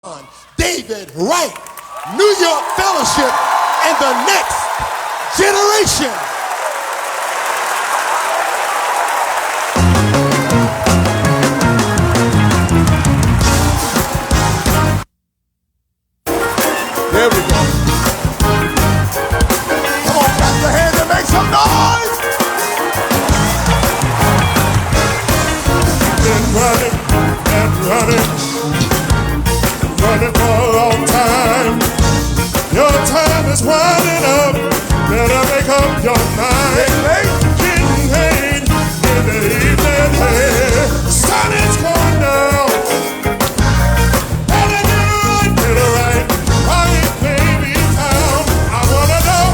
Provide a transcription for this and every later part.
David Wright, New York Fellowship, and the next generation. There we go. Come on, clap your hands and make some noise. Been running and running for a long time. Your time is winding up. Better make up your mind. Getting paid in the evening. Hey, sun is going down. Better get it right. Why you baby town? I wanna know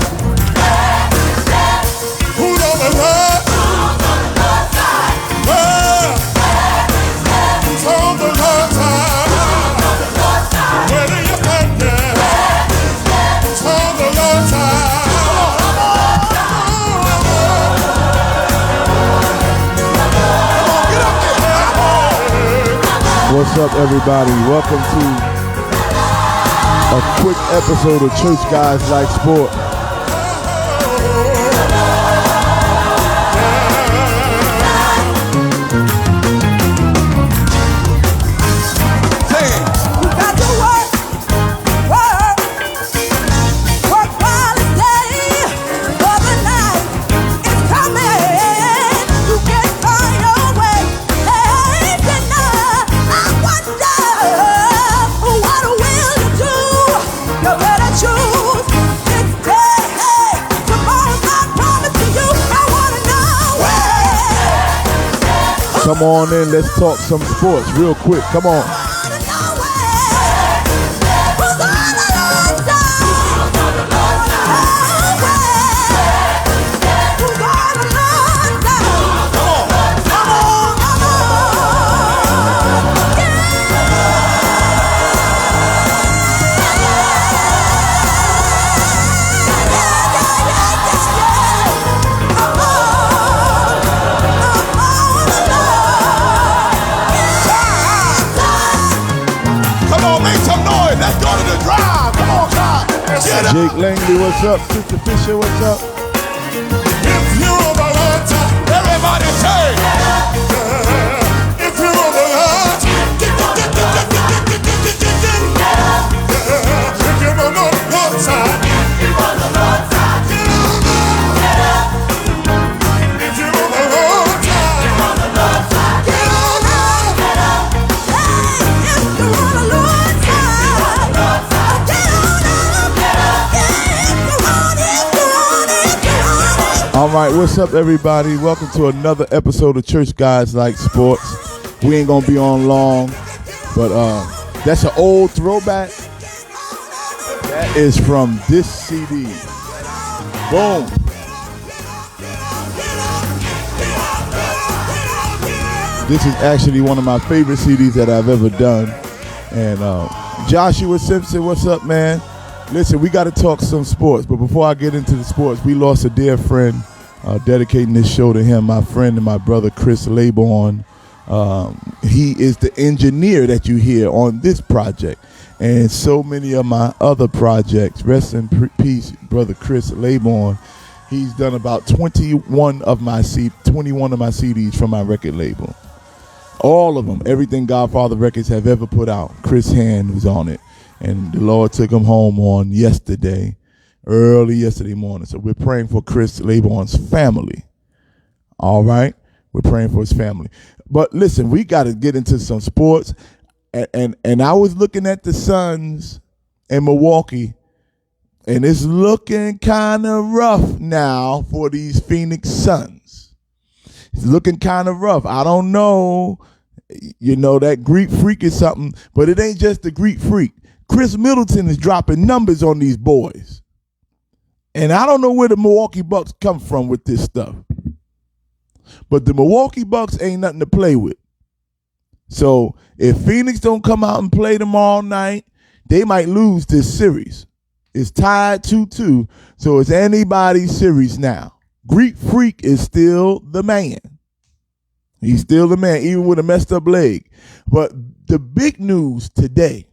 who's on the Lord. Who's on the Lord's side? Whether you're thinking, who's on the Lord's side? What's up, everybody? Welcome to a quick episode of Church Guys Like Sport. Come on in, let's talk some sports real quick. Come on. Jake Langley, what's up? Sister Fisher, what's up? If you're on the Lord's side, everybody say, if you're on the Lord's side, if you're on the Lord's side, if you're on the Lord's side, if you're on the Lord's side, get on up, get up, if you're on the Lord's side, get on up. All right, what's up, everybody? Welcome to another episode of Church Guys Like Sports. We ain't gonna be on long, but that's an old throwback. That is from this CD. Boom. This is actually one of my favorite CDs that I've ever done. And Joshua Simpson, what's up, man? Listen, we got to talk some sports, but before I get into the sports, we lost a dear friend, dedicating this show to him, my friend and my brother, Chris Laborn. He is the engineer that you hear on this project and so many of my other projects. Rest in peace, brother Chris Laborn. He's done about 21 of my CDs from my record label. All of them, everything Godfather Records have ever put out, Chris Hand was on it. And the Lord took him home on early yesterday morning. So we're praying for Chris Laborn's family. All right? We're praying for his family. But listen, we got to get into some sports. And I was looking at the Suns in Milwaukee, and it's looking kind of rough now for these Phoenix Suns. It's looking kind of rough. I don't know, that Greek freak is something, but it ain't just the Greek freak. Chris Middleton is dropping numbers on these boys. And I don't know where the Milwaukee Bucks come from with this stuff. But the Milwaukee Bucks ain't nothing to play with. So if Phoenix don't come out and play tomorrow night, they might lose this series. It's tied 2-2, so it's anybody's series now. Greek Freak is still the man. He's still the man, even with a messed up leg. But the big news today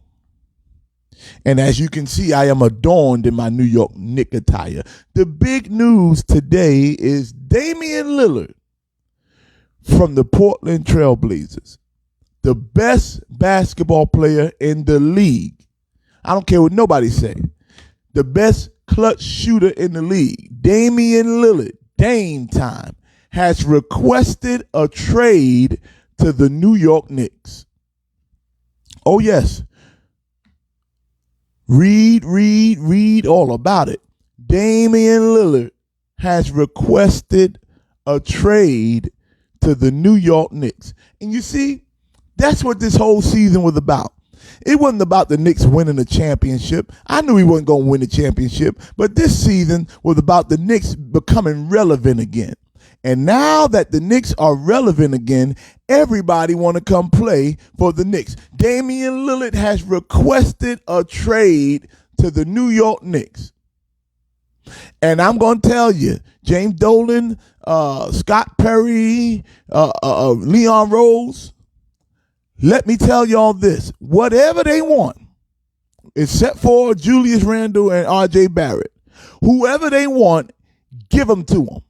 And as you can see, I am adorned in my New York Knicks attire. The big news today is Damian Lillard from the Portland Trail Blazers, the best basketball player in the league. I don't care what nobody say. The best clutch shooter in the league, Damian Lillard, Dame time, has requested a trade to the New York Knicks. Oh, yes. Read all about it. Damian Lillard has requested a trade to the New York Knicks. And you see, that's what this whole season was about. It wasn't about the Knicks winning the championship. I knew he wasn't going to win the championship, but this season was about the Knicks becoming relevant again. And now that the Knicks are relevant again, everybody want to come play for the Knicks. Damian Lillard has requested a trade to the New York Knicks. And I'm going to tell you, James Dolan, Scott Perry, Leon Rose, let me tell y'all this. Whatever they want, except for Julius Randle and R.J. Barrett, whoever they want, give them to them.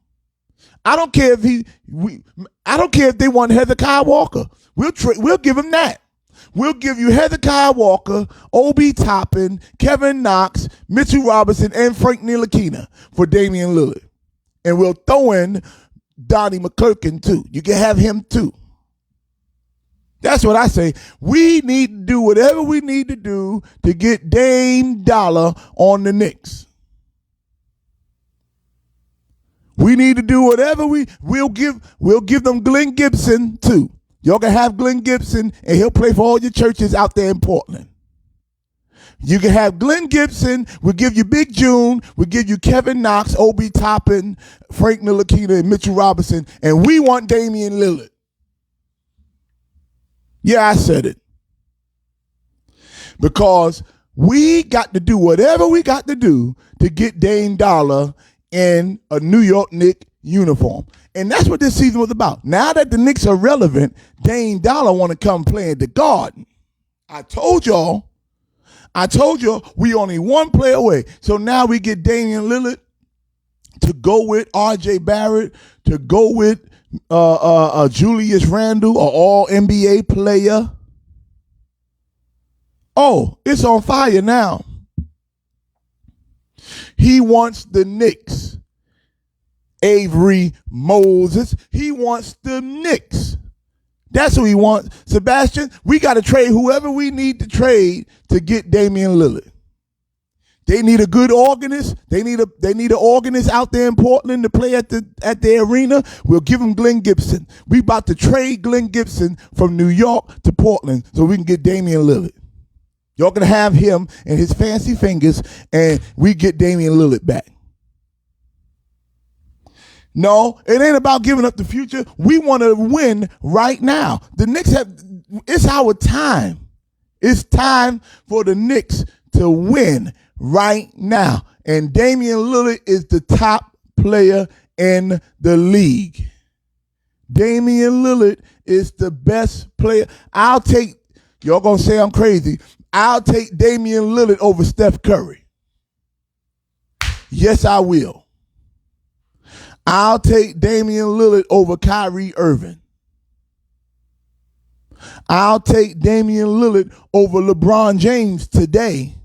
I don't care if they want Hezekiah Walker. We'll give him that. We'll give you Hezekiah Walker, Obi Toppin, Kevin Knox, Mitchell Robinson, and Frank Ntilikina for Damian Lillard. And we'll throw in Donnie McClurkin too. You can have him too. That's what I say. We need to do whatever we need to do to get Dame Dollar on the Knicks. We need to do whatever we'll give them Glenn Gibson too. Y'all can have Glenn Gibson and he'll play for all your churches out there in Portland. You can have Glenn Gibson, we'll give you Big June, we'll give you Kevin Knox, Obi Toppin, Frank Ntilikina, and Mitchell Robinson, and we want Damian Lillard. Yeah, I said it. Because we got to do whatever we got to do to get Dame Dollar in a New York Knicks uniform. And that's what this season was about. Now that the Knicks are relevant, Dame Dollar want to come play at the Garden. I told y'all we only one play away. So now we get Damian Lillard to go with R.J. Barrett, to go with Julius Randle, an all-NBA player. Oh, it's on fire now. He wants the Knicks. Avery Moses. He wants the Knicks. That's who he wants. Sebastian, we got to trade whoever we need to trade to get Damian Lillard. They need a good organist. They need an organist out there in Portland to play at the arena. We'll give them Glenn Gibson. We about to trade Glenn Gibson from New York to Portland so we can get Damian Lillard. Y'all gonna have him and his fancy fingers, and we get Damian Lillard back. No, it ain't about giving up the future. We want to win right now. The Knicks it's our time. It's time for the Knicks to win right now. And Damian Lillard is the top player in the league. Damian Lillard is the best player. Y'all gonna say I'm crazy. I'll take Damian Lillard over Steph Curry. Yes, I will. I'll take Damian Lillard over Kyrie Irving. I'll take Damian Lillard over LeBron James today.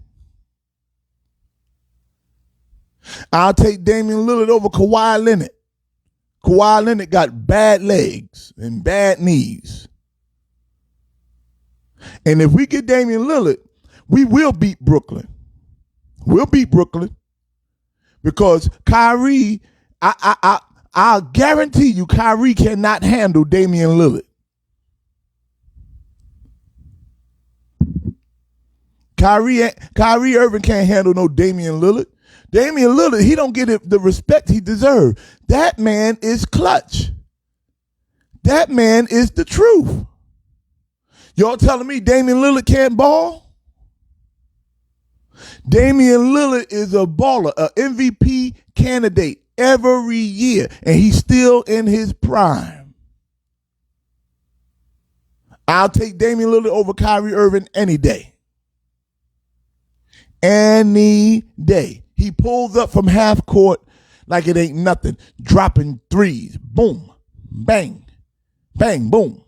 I'll take Damian Lillard over Kawhi Leonard. Kawhi Leonard got bad legs and bad knees. And if we get Damian Lillard, we will beat Brooklyn. We'll beat Brooklyn. Because Kyrie, I'll guarantee you Kyrie cannot handle Damian Lillard. Kyrie Irving can't handle no Damian Lillard. Damian Lillard, he don't get the respect he deserves. That man is clutch. That man is the truth. Y'all telling me Damian Lillard can't ball? Damian Lillard is a baller, an MVP candidate every year, and he's still in his prime. I'll take Damian Lillard over Kyrie Irving any day. Any day. He pulls up from half court like it ain't nothing, dropping threes. Boom, bang, bang, boom.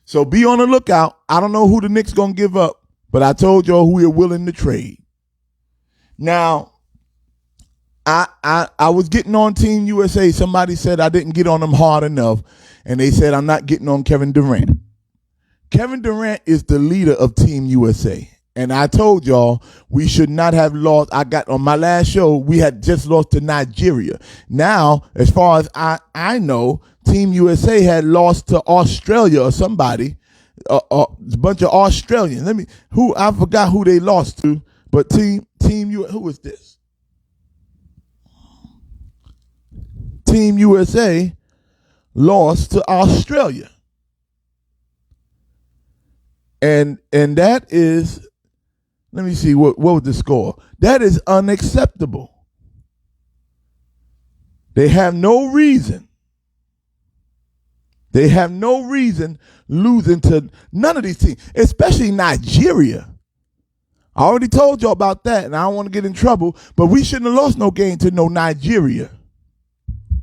So be on the lookout. I don't know who the Knicks going to give up, but I told y'all who we're willing to trade. Now, I was getting on Team USA. Somebody said I didn't get on them hard enough, and they said I'm not getting on Kevin Durant. Kevin Durant is the leader of Team USA. And I told y'all we should not have lost. I got on my last show, we had just lost to Nigeria. Now, as far as I know, Team USA had lost to Australia or somebody, a bunch of Australians. I forgot who they lost to, but Team USA, who is this? Team USA lost to Australia. And that is, let me see, what was the score? That is unacceptable. They have no reason. They have no reason losing to none of these teams, especially Nigeria. I already told you about that, and I don't want to get in trouble, but we shouldn't have lost no game to no Nigeria.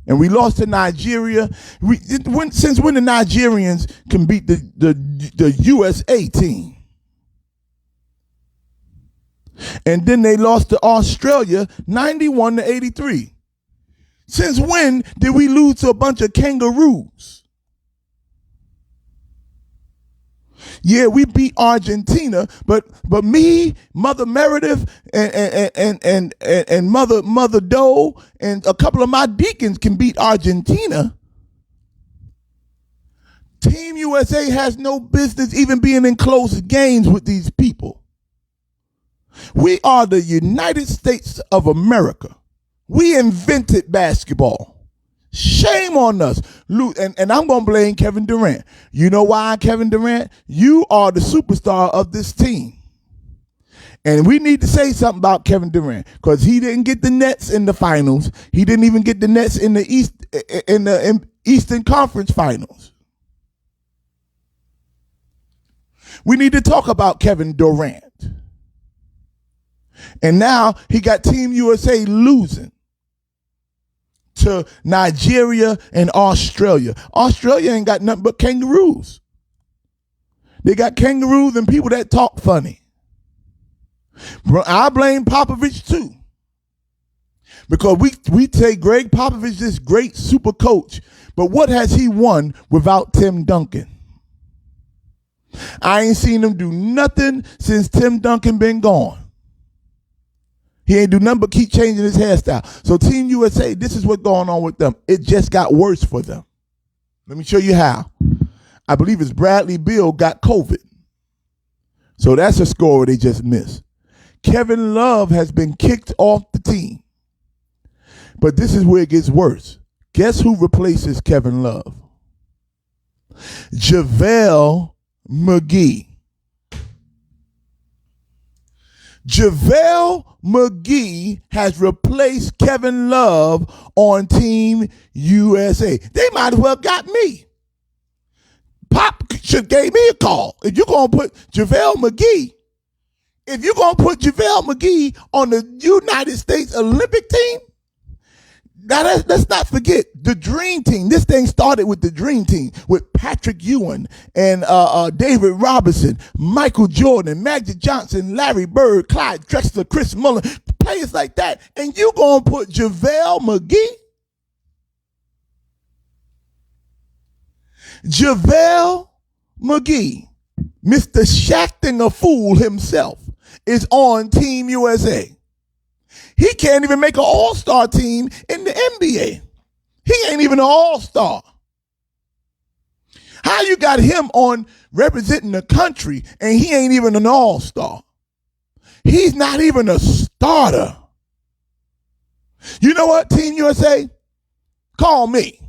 And we lost to Nigeria. Since when the Nigerians can beat the USA team? And then they lost to Australia 91-83. Since when did we lose to a bunch of kangaroos? Yeah, we beat Argentina, but me, Mother Meredith, and Mother Doe, and a couple of my deacons can beat Argentina. Team USA has no business even being in close games with these people. We are the United States of America. We invented basketball. Shame on us. And I'm going to blame Kevin Durant. You know why, Kevin Durant? You are the superstar of this team. And we need to say something about Kevin Durant because he didn't get the Nets in the finals. He didn't even get the Nets in the Eastern Conference Finals. We need to talk about Kevin Durant. And now he got Team USA losing to Nigeria and Australia. Australia ain't got nothing but kangaroos. They got kangaroos and people that talk funny. I blame Popovich too. Because we take Greg Popovich, this great super coach, but what has he won without Tim Duncan? I ain't seen him do nothing since Tim Duncan been gone. He ain't do nothing but keep changing his hairstyle. So Team USA, this is what's going on with them. It just got worse for them. Let me show you how. I believe it's Bradley Beal got COVID. So that's a score they just missed. Kevin Love has been kicked off the team. But this is where it gets worse. Guess who replaces Kevin Love? JaVale McGee. JaVale McGee has replaced Kevin Love on Team USA. They might as well got me. Pop should gave me a call. If you're going to put JaVale McGee on the United States Olympic team, now let's not forget the Dream Team. This thing started with the Dream Team with Patrick Ewing and David Robinson, Michael Jordan, Magic Johnson, Larry Bird, Clyde Drexler, Chris Muller, players like that. And you gonna put JaVale McGee? JaVale McGee, Mr. Shacking a fool himself, is on Team USA. He can't even make an all-star team in the NBA. He ain't even an all-star. How you got him on representing the country and he ain't even an all-star? He's not even a starter. You know what, Team USA? Call me.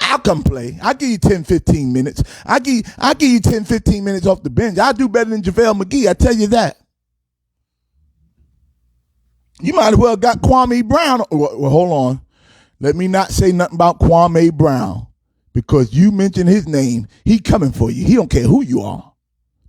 I'll come play. I'll give you 10, 15 minutes. I'll give you 10, 15 minutes off the bench. I'll do better than JaVale McGee, I tell you that. You might as well got Kwame Brown. Well, hold on. Let me not say nothing about Kwame Brown because you mentioned his name. He coming for you. He don't care who you are.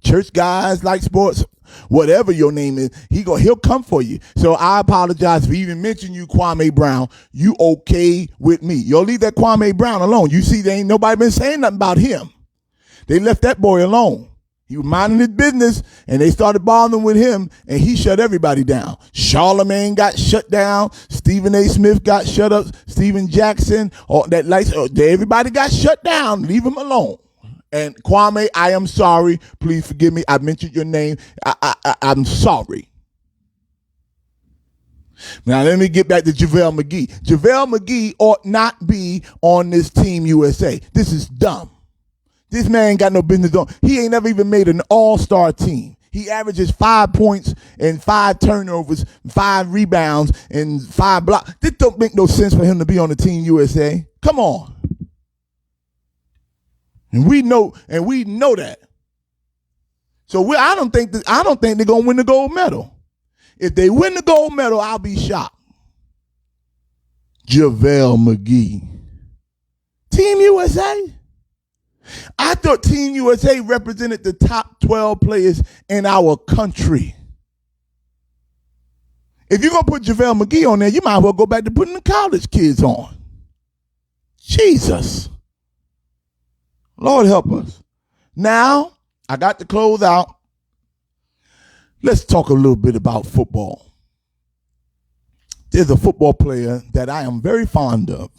Church guys like sports. whatever your name is, he'll come for you. So I apologize for even mentioning you, Kwame Brown. You okay with me? Y'all leave that Kwame Brown alone. You see, there ain't nobody been saying nothing about him. They left that boy alone. He was minding his business, and they started bothering with him, and he shut everybody down. Charlemagne got shut down. Stephen A. Smith got shut up. Steven Jackson, everybody got shut down. Leave him alone. And Kwame, I am sorry. Please forgive me. I mentioned your name. I'm sorry. Now, let me get back to JaVale McGee. JaVale McGee ought not be on this Team USA. This is dumb. This man got no business on. He ain't never even made an all-star team. He averages 5 points and 5 turnovers, 5 rebounds, and 5 blocks. This don't make no sense for him to be on the Team USA. Come on. And we know that. So I don't think they're gonna win the gold medal. If they win the gold medal, I'll be shocked. JaVale McGee. Team USA? I thought Team USA represented the top 12 players in our country. If you're going to put JaVale McGee on there, you might as well go back to putting the college kids on. Jesus. Lord help us. Now, I got to close out. Let's talk a little bit about football. There's a football player that I am very fond of.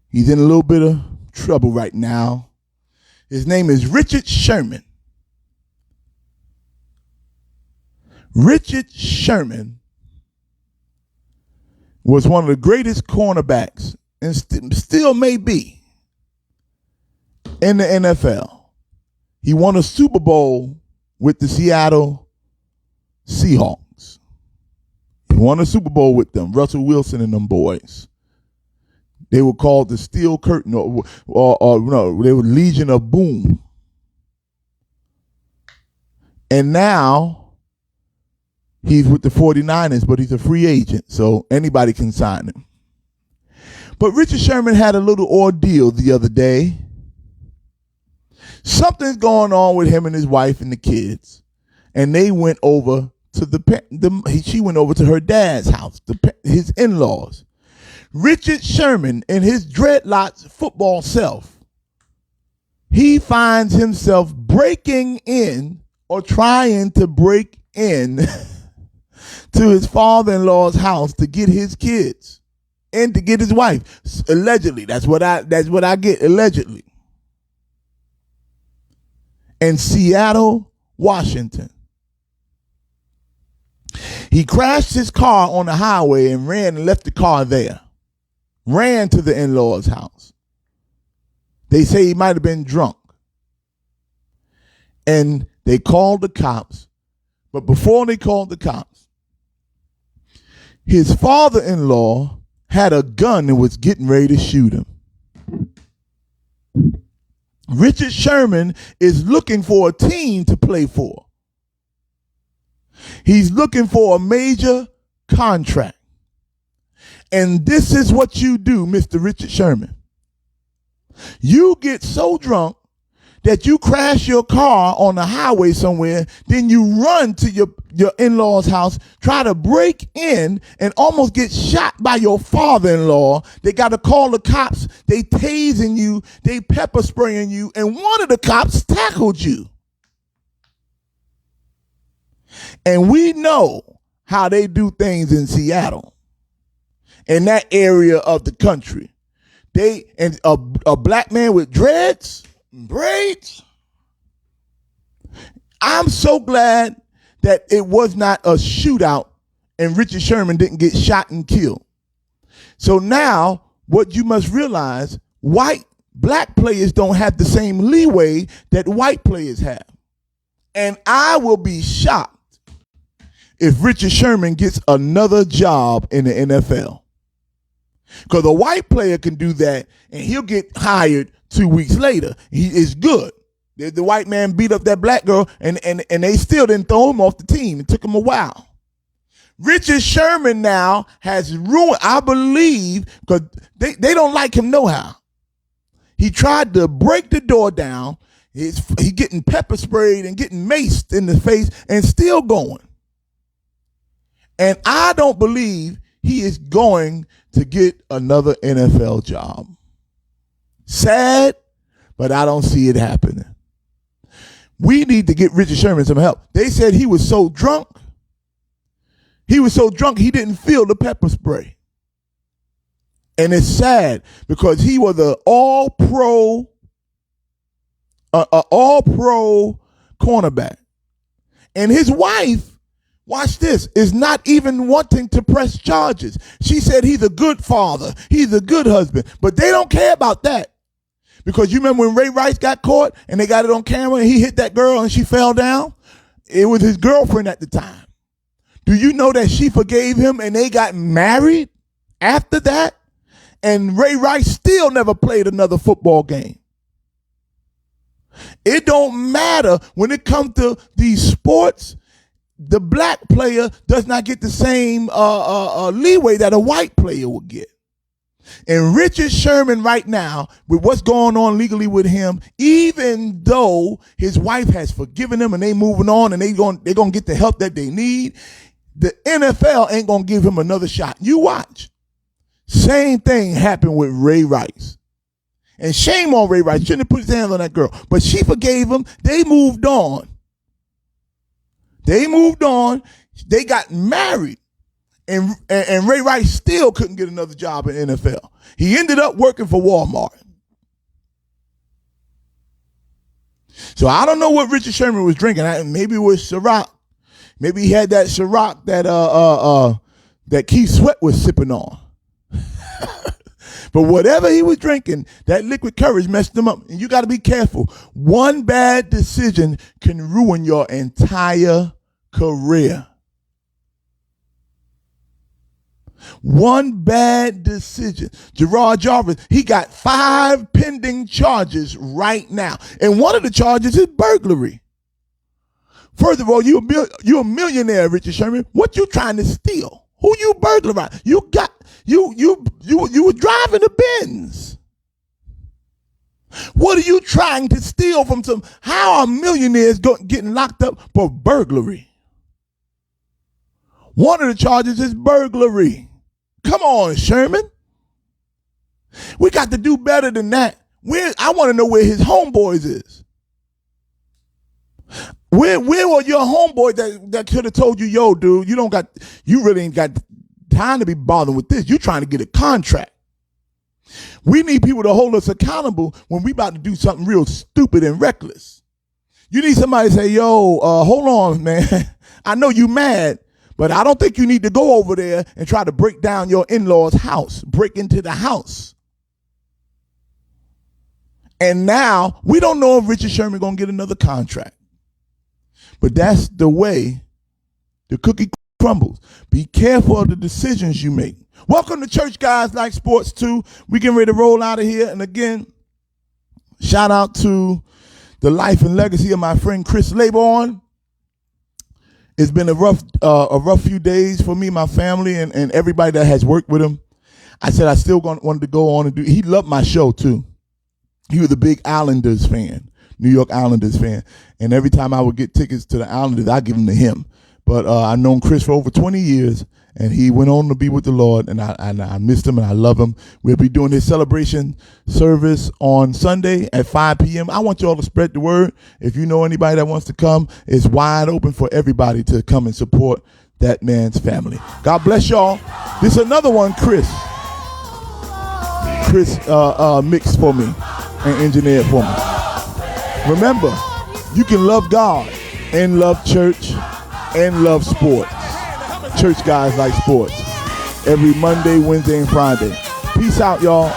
He's in a little bit of trouble right now. His name is Richard Sherman. Richard Sherman was one of the greatest cornerbacks and still may be in the NFL. He won a Super Bowl with the Seattle Seahawks. He won a Super Bowl with them, Russell Wilson and them boys. They were called the Steel Curtain, or no, they were Legion of Boom. And now he's with the 49ers, but he's a free agent, so anybody can sign him. But Richard Sherman had a little ordeal the other day. Something's going on with him and his wife and the kids, and they went over to she went over to her dad's house, his in-laws. Richard Sherman, in his dreadlocks football self, he finds himself breaking in or trying to break in to his father-in-law's house to get his kids and to get his wife. Allegedly, that's what I get. Allegedly, in Seattle, Washington, he crashed his car on the highway and ran and left the car there. Ran to the in-laws' house. They say he might have been drunk. And they called the cops. But before they called the cops, his father-in-law had a gun and was getting ready to shoot him. Richard Sherman is looking for a team to play for. He's looking for a major contract. And this is what you do, Mr. Richard Sherman. You get so drunk that you crash your car on the highway somewhere, then you run to your in-law's house, try to break in, and almost get shot by your father-in-law. They got to call the cops. They tasing you. They pepper spraying you, and one of the cops tackled you. And we know how they do things in Seattle. In that area of the country, a black man with dreads, braids. I'm so glad that it was not a shootout and Richard Sherman didn't get shot and killed. So now, what you must realize, black players don't have the same leeway that white players have, and I will be shocked if Richard Sherman gets another job in the NFL. Because a white player can do that and he'll get hired 2 weeks later. He is good. The white man beat up that black girl and they still didn't throw him off the team. It took him a while. Richard Sherman now has ruined, I believe, because they don't like him no how. He tried to break the door down. He getting pepper sprayed and getting maced in the face and still going. And I don't believe he is going to get another NFL job. Sad, but I don't see it happening. We need to get Richard Sherman some help. They said he was so drunk. He was so drunk he didn't feel the pepper spray. And it's sad because he was an all-pro cornerback. And his wife, watch this, is not even wanting to press charges. She said he's a good father. He's a good husband. But they don't care about that. Because you remember when Ray Rice got caught and they got it on camera and he hit that girl and she fell down? It was his girlfriend at the time. Do you know that she forgave him and they got married after that? And Ray Rice still never played another football game. It don't matter when it comes to these sports. The black player does not get the same leeway that a white player will get. And Richard Sherman right now, with what's going on legally with him, even though his wife has forgiven him and they moving on and they're gonna get the help that they need, the NFL ain't gonna give him another shot. You watch. Same thing happened with Ray Rice. And shame on Ray Rice. Shouldn't have put his hands on that girl. But she forgave him. They moved on. They got married. And Ray Rice still couldn't get another job in NFL. He ended up working for Walmart. So I don't know what Richard Sherman was drinking. Maybe it was Ciroc. Maybe he had that Ciroc that Keith Sweat was sipping on. But whatever he was drinking, that liquid courage messed him up. And you got to be careful. One bad decision can ruin your entire career. One bad decision. Gerard Jarvis, he got 5 pending charges right now. And one of the charges is burglary. First of all, you're a millionaire, Richard Sherman. What you trying to steal? Who you burglarized? You were driving a Benz. What are you trying to steal from some? How are millionaires getting locked up for burglary? One of the charges is burglary. Come on, Sherman. We got to do better than that. I want to know where his homeboys is. Where were your homeboys that could have told you, yo, dude, you really ain't got time to be bothering with this. You're trying to get a contract. We need people to hold us accountable when we about to do something real stupid and reckless. You need somebody to say, yo, hold on, man. I know you mad, but I don't think you need to go over there and try to break down your in-laws' house, break into the house. And now we don't know if Richard Sherman going to get another contract. But that's the way the cookie crumbles. Be careful of the decisions you make. Welcome to Church Guys Like Sports 2. We getting ready to roll out of here. And again, shout out to the life and legacy of my friend Chris Laborn. It's been a rough few days for me, my family, and everybody that has worked with him. I said I still wanted to go on and do. He loved my show too. He was a big Islanders fan. New York Islanders fan. And every time I would get tickets to the Islanders, I give them to him. But I've known Chris for over 20 years, and he went on to be with the Lord, and I missed him, and I love him. We'll be doing his celebration service on Sunday at 5 p.m. I want you all to spread the word. If you know anybody that wants to come, it's wide open for everybody to come and support that man's family. God bless y'all. This is another one Chris mixed for me and engineered for me. Remember, you can love God and love church and love sports. Church Guys Like Sports. Every Monday, Wednesday, and Friday. Peace out, y'all.